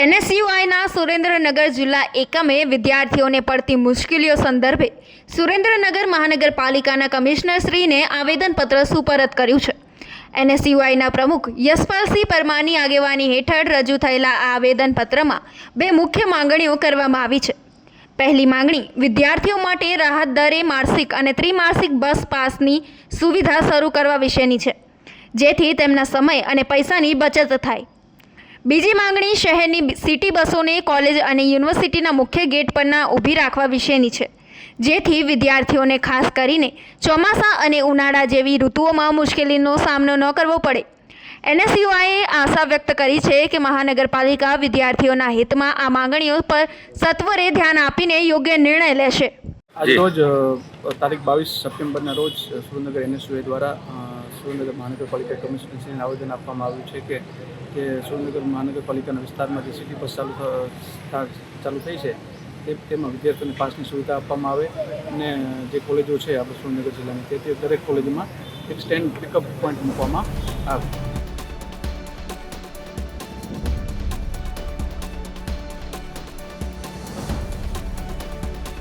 એનએસયુઆઈના સુરેન્દ્રનગર જિલ્લા એકમે વિદ્યાર્થીઓને પડતી મુશ્કેલીઓ સંદર્ભે સુરેન્દ્રનગર મહાનગરપાલિકાના કમિશનરશ્રીને આવેદનપત્ર સુપરત કર્યું છે. એનએસયુઆઈના પ્રમુખ યશપાલસિંહ પરમારની આગેવાની હેઠળ રજૂ થયેલા આ આવેદનપત્રમાં બે મુખ્ય માંગણીઓ કરવામાં આવી છે. પહેલી માંગણી વિદ્યાર્થીઓ માટે રાહત દરે માસિક અને ત્રિમાસિક બસ પાસની સુવિધા શરૂ કરવા વિશેની છે, જેથી તેમના સમય અને પૈસાની બચત થાય. બીજી માંગણી શહેરની સિટી બસોને કોલેજ અને યુનિવર્સિટીના મુખ્ય ગેટ પરના ઊભી રાખવા વિશેની છે, જેથી વિદ્યાર્થીઓને ખાસ કરીને ચોમાસા અને ઉનાળા જેવી ઋતુઓમાં મુશ્કેલીનો સામનો ન કરવો પડે. એનએસયુઆઈએ આશા વ્યક્ત કરી છે કે મહાનગરપાલિકા વિદ્યાર્થીઓના હિતમાં આ માંગણીઓ પર સત્વરે ધ્યાન આપીને યોગ્ય નિર્ણય લેશે. આજરોજ તારીખ 22 સપ્ટેમ્બરના રોજ સુરેન્દ્રનગર એનએસયુઆઈ દ્વારા સુરેન્દ્રનગર મહાનગરપાલિકા કમિશનરશ્રીને આવેદન આપવામાં આવ્યું છે કે સુરેન્દ્રનગર મહાનગરપાલિકાના વિસ્તારમાં જે સિટી બસ ચાલુ થઈ છે તેમાં વિદ્યાર્થીઓને પાસની સુવિધા આપવામાં આવે અને જે કોલેજો છે આપણે સુરેન્દ્રનગર જિલ્લાની તે દરેક કોલેજોમાં એક સ્ટેન્ડ પિકઅપ પોઈન્ટ મૂકવામાં આવે.